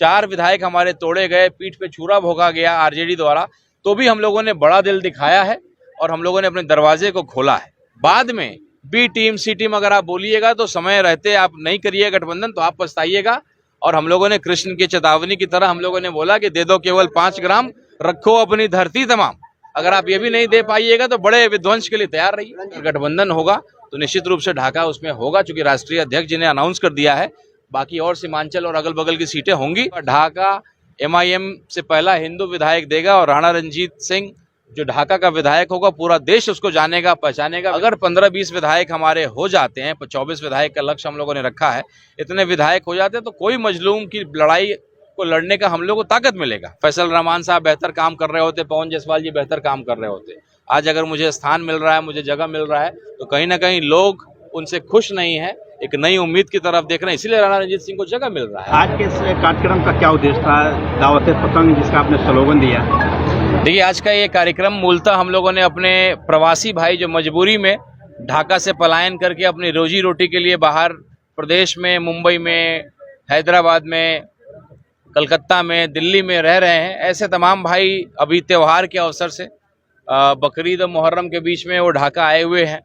4 विधायक हमारे तोड़े गए, पीठ पे छुरा भोंका गया आरजेडी द्वारा, तो भी हम लोगों ने बड़ा दिल दिखाया है और हम लोगों ने अपने दरवाजे को खोला है। बाद में बी टीम सी टीम अगर आप बोलिएगा तो समय रहते आप नहीं करिए गठबंधन तो आप पछताइएगा। और हम लोगों ने कृष्ण की चेतावनी की तरह हम लोगों ने बोला कि दे दो केवल 5 ग्राम, रखो अपनी धरती तमाम। अगर आप ये भी नहीं दे पाइएगा तो बड़े विध्वंस के लिए तैयार रहिए। गठबंधन होगा तो निश्चित रूप से ढाका उसमें होगा, चूंकि राष्ट्रीय अध्यक्ष जी ने अनाउंस कर दिया है। बाकी और सीमांचल और अगल बगल की सीटें होंगी। ढाका MIM से पहला हिंदू विधायक देगा और राणा रंजीत सिंह जो ढाका का विधायक होगा, पूरा देश उसको जानेगा पहचानेगा। अगर 15-20 विधायक हमारे हो जाते हैं, 24 विधायक का लक्ष्य हम लोगों ने रखा है, इतने विधायक हो जाते हैं तो कोई मजलूम की लड़ाई को लड़ने का हम लोग को ताकत मिलेगा। फैसल रहमान साहब बेहतर काम कर रहे होते, पवन जायसवाल जी बेहतर काम कर रहे होते। आज अगर मुझे स्थान मिल रहा है, मुझे जगह मिल रहा है, तो कहीं ना कहीं लोग उनसे खुश नहीं है, एक नई उम्मीद की तरफ देख रहे हैं, इसीलिए राणा रंजीत सिंह को जगह मिल रहा है। आज के इस कार्यक्रम का क्या उद्देश्य था? दावत पतंग जिसका आपने स्लोगन दिया। देखिए, आज का ये कार्यक्रम मूलतः हम लोगों ने अपने प्रवासी भाई जो मजबूरी में ढाका से पलायन करके अपनी रोजी रोटी के लिए बाहर प्रदेश में, मुंबई में, हैदराबाद में, कलकत्ता में, दिल्ली में रह रहे हैं, ऐसे तमाम भाई अभी त्यौहार के अवसर से बकरीद और मुहर्रम के बीच में वो ढाका आए हुए हैं।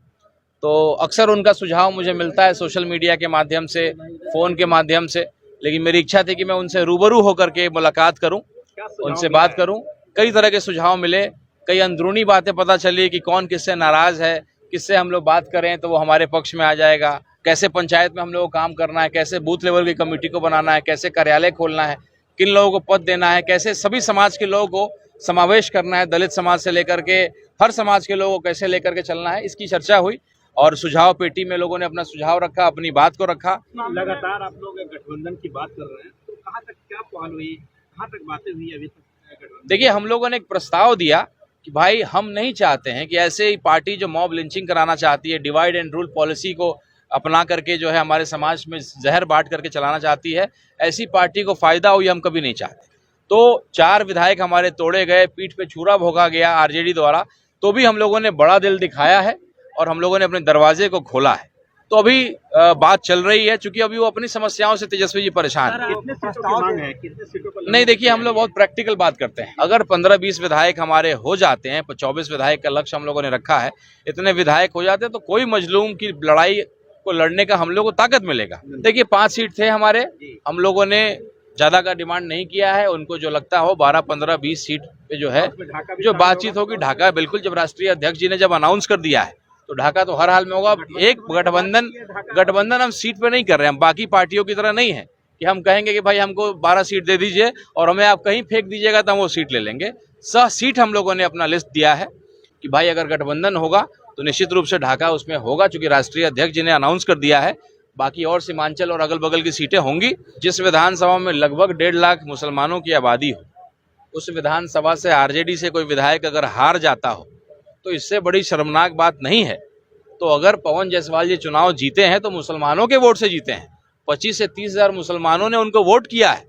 तो अक्सर उनका सुझाव मुझे मिलता है सोशल मीडिया के माध्यम से, फ़ोन के माध्यम से, लेकिन मेरी इच्छा थी कि मैं उनसे रूबरू होकर के मुलाकात करूं, उनसे बात करूं। कई तरह के सुझाव मिले, कई अंदरूनी बातें पता चली कि कौन किससे नाराज़ है, किससे हम लोग बात करें तो वो हमारे पक्ष में आ जाएगा, कैसे पंचायत में हम लोगों को काम करना है, कैसे बूथ लेवल की कमेटी को बनाना है, कैसे कार्यालय खोलना है, किन लोगों को पद देना है, कैसे सभी समाज के लोगों को समावेश करना है, दलित समाज से लेकर के हर समाज के लोगों को कैसे लेकर के चलना है, इसकी चर्चा हुई। और सुझाव पेटी में लोगों ने अपना सुझाव रखा, अपनी बात को रखा। लगातार आप लोग गठबंधन की बात कर रहे हैं, तो कहाँ तक क्या पहल हुई, कहाँ तक बातें हुई अभी तक? देखिए, हम लोगों ने एक प्रस्ताव दिया कि भाई हम नहीं चाहते हैं कि ऐसे ही पार्टी जो मॉब लिंचिंग कराना चाहती है, डिवाइड एंड रूल पॉलिसी को अपना करके जो है हमारे समाज में जहर बांट करके चलाना चाहती है, ऐसी पार्टी को फायदा हो ये हम कभी नहीं चाहते। तो 4 विधायक हमारे तोड़े गए, पीठ पे छुरा भोंका गया आरजेडी द्वारा, तो भी हम लोगों ने बड़ा दिल दिखाया है और हम लोगों ने अपने दरवाजे को खोला है। तो अभी बात चल रही है, चूंकि अभी वो अपनी समस्याओं से तेजस्वी जी परेशान है। कितने सीटों पर नहीं, देखिए, हम लोग बहुत प्रैक्टिकल बात करते हैं। अगर 15-20 विधायक हमारे हो जाते हैं, 24 विधायक का लक्ष्य हम लोगों ने रखा है, इतने विधायक हो जाते हैं तो कोई मजलूम की लड़ाई को लड़ने का हम लोग को ताकत मिलेगा। देखिए, 5 सीट थे हमारे, हम लोगों ने ज्यादा का डिमांड नहीं किया है। उनको जो लगता हो 12, 15, 20 सीट पे जो है जो बातचीत होगी, ढाका बिल्कुल, जब राष्ट्रीय अध्यक्ष जी ने जब अनाउंस कर दिया है तो ढाका तो हर हाल में होगा। एक गठबंधन हम सीट पे नहीं कर रहे हैं, हम बाकी पार्टियों की तरह नहीं है कि हम कहेंगे कि भाई हमको 12 सीट दे दीजिए और हमें आप कहीं फेंक दीजिएगा तो हम वो सीट ले लेंगे। 100 सीट हम लोगों ने अपना लिस्ट दिया है कि भाई अगर गठबंधन होगा तो निश्चित रूप से ढाका उसमें होगा, चूंकि राष्ट्रीय अध्यक्ष जी ने अनाउंस कर दिया है। बाकी और सीमांचल और अगल बगल की सीटें होंगी। जिस विधानसभा में लगभग 1.5 लाख मुसलमानों की आबादी हो, उस विधानसभा से आरजेडी से कोई विधायक अगर हार जाता हो तो इससे बड़ी शर्मनाक बात नहीं है। तो अगर पवन जायसवाल जी चुनाव जीते हैं तो मुसलमानों के वोट से जीते हैं। 25 से 30 हजार मुसलमानों ने उनको वोट किया है।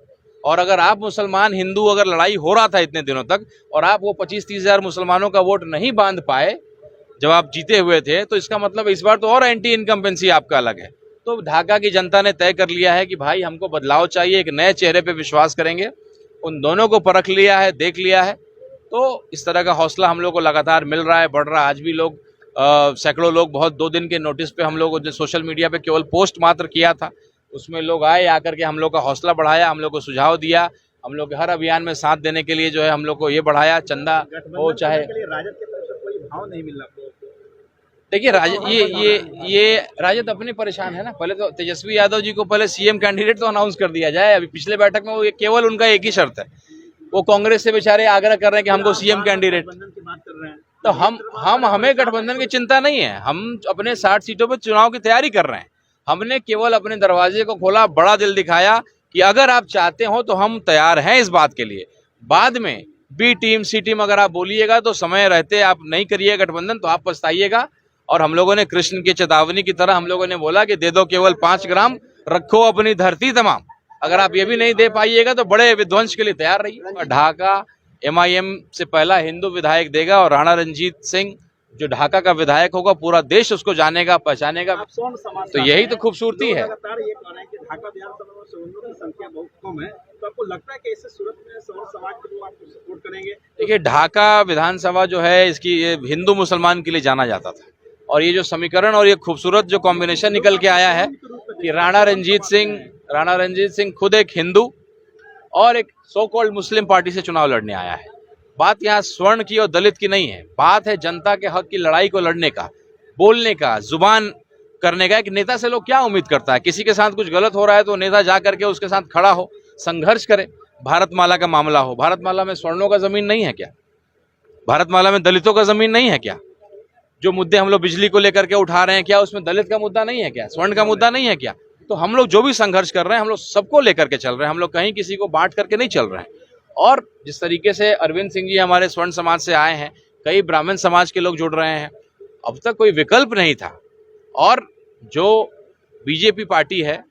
और अगर आप मुसलमान हिंदू अगर लड़ाई हो रहा था इतने दिनों तक और आप वो 25-30 हजार मुसलमानों का वोट नहीं बांध पाए जब आप जीते हुए थे, तो इसका मतलब इस बार तो और एंटी इनकम्पेंसी आपका अलग है। तो ढाका की जनता ने तय कर लिया है कि भाई हमको बदलाव चाहिए, एक नए चेहरे पे विश्वास करेंगे। उन दोनों को परख लिया है, देख लिया है। तो इस तरह का हौसला हम लोग को लगातार मिल रहा है, बढ़ रहा है। आज भी लोग सैकड़ों लोग, बहुत 2 दिन के नोटिस पे हम लोगों ने सोशल मीडिया पे केवल पोस्ट मात्र किया था, उसमें लोग आए, आकर के हम लोग का हौसला बढ़ाया, हम लोग को सुझाव दिया, हम लोग के हर अभियान में साथ देने के लिए जो है हम लोग को ये बढ़ाया। चंदा हो चाहे राजद की तरफ से कोई भाव नहीं मिल रहा। देखिए, ये राजद अपने परेशान है ना। पहले तो तेजस्वी यादव जी को पहले सीएम कैंडिडेट तो अनाउंस कर दिया जाए। अभी पिछले बैठक में वो केवल उनका एक ही शर्त है, वो कांग्रेस से बेचारे आग्रह कर रहे हैं कि हमको सीएम कैंडिडेट। की बात कर रहे हैं तो हमें गठबंधन की चिंता नहीं है। हम अपने 60 सीटों पर चुनाव की तैयारी कर रहे हैं। हमने केवल अपने दरवाजे को खोला, बड़ा दिल दिखाया कि अगर आप चाहते हो तो हम तैयार हैं इस बात के लिए। बाद में बी टीम सी टीम अगर आप बोलिएगा तो समय रहते आप नहीं करिए गठबंधन तो आप पछताइएगा। और हम लोगों ने कृष्ण की चेतावनी की तरह हम लोगों ने बोला कि दे दो केवल 5 ग्राम, रखो अपनी धरती तमाम। अगर आप ये भी नहीं दे पाइएगा तो बड़े विध्वंस के लिए तैयार रहिए। ढाका MIM से पहला हिंदू विधायक देगा और राणा रंजीत सिंह जो ढाका का विधायक होगा पूरा देश उसको जानेगा, पहचानेगा। आप स्वर्ण समाज तो का यही हैं। तो खूबसूरती लोग है। लगातार ये कह रहे हैं कि ढाका विधानसभा में सवर्णों की संख्या बहुत कम है, तो आपको लगता है कि इससे सूरत में सवर्ण समाज के लोग आपको सपोर्ट करेंगे? देखिए, ढाका विधानसभा जो है इसकी ये हिंदू मुसलमान के लिए जाना जाता था, और ये जो समीकरण और ये खूबसूरत जो कॉम्बिनेशन निकल के आया है कि राणा रंजीत सिंह खुद एक हिंदू और एक सो कॉल्ड मुस्लिम पार्टी से चुनाव लड़ने आया है। बात यहाँ स्वर्ण की और दलित की नहीं है, बात है जनता के हक की लड़ाई को लड़ने का, बोलने का, जुबान करने का। एक नेता से लोग क्या उम्मीद करता है? किसी के साथ कुछ गलत हो रहा है तो नेता जा करके उसके साथ खड़ा हो, संघर्ष करे। भारतमाला का मामला हो, भारतमाला में स्वर्णों का जमीन नहीं है क्या? भारतमाला में दलितों का जमीन नहीं है क्या? जो मुद्दे हम लोग बिजली को लेकर के उठा रहे हैं, क्या उसमें दलित का मुद्दा नहीं है क्या? स्वर्ण का मुद्दा नहीं है क्या? तो हम लोग जो भी संघर्ष कर रहे हैं, हम लोग सबको लेकर के चल रहे हैं, हम लोग कहीं किसी को बांट करके नहीं चल रहे हैं। और जिस तरीके से अरविंद सिंह जी हमारे स्वर्ण समाज से आए हैं, कई ब्राह्मण समाज के लोग जुड़ रहे हैं, अब तक कोई विकल्प नहीं था। और जो बीजेपी पार्टी है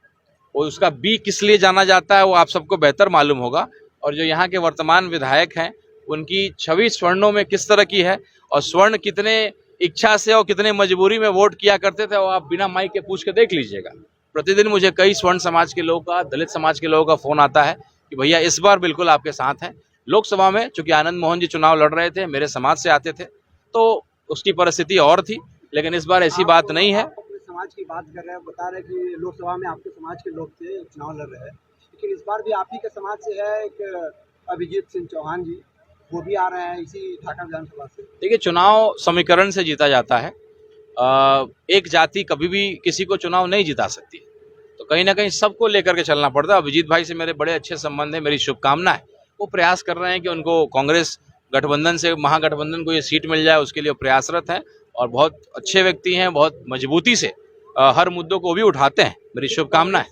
वो उसका बी किस लिए जाना जाता है वो आप सबको बेहतर मालूम होगा। और जो यहाँ के वर्तमान विधायक हैं उनकी छवि स्वर्णों में किस तरह की है, और स्वर्ण कितने इच्छा से और कितने मजबूरी में वोट किया करते थे, वो आप बिना माइक के पूछ के देख लीजिएगा। प्रतिदिन मुझे कई स्वर्ण समाज के लोगों का, दलित समाज के लोगों का फोन आता है कि भैया इस बार बिल्कुल आपके साथ हैं। लोकसभा में चूंकि आनंद मोहन जी चुनाव लड़ रहे थे, मेरे समाज से आते थे, तो उसकी परिस्थिति और थी, लेकिन इस बार ऐसी बात नहीं है। अपने समाज की बात कर रहे हैं, बता रहे हैं कि लोकसभा में आपके समाज के लोग थे, चुनाव लड़ रहे हैं, लेकिन इस बार भी आप ही के समाज से है एक अभिजीत सिंह चौहान जी, वो भी आ रहे हैं इसी ढाका विधानसभा से। देखिए, चुनाव समीकरण से जीता जाता है। एक जाति कभी भी किसी को चुनाव नहीं जिता सकती, तो कहीं ना कहीं सबको लेकर के चलना पड़ता है। अभिजीत भाई से मेरे बड़े अच्छे संबंध है, मेरी शुभकामना है। वो प्रयास कर रहे हैं कि उनको कांग्रेस गठबंधन से, महागठबंधन को ये सीट मिल जाए, उसके लिए प्रयासरत है। और बहुत अच्छे व्यक्ति हैं, बहुत मजबूती से हर मुद्दों को भी उठाते हैं। मेरी शुभकामना है।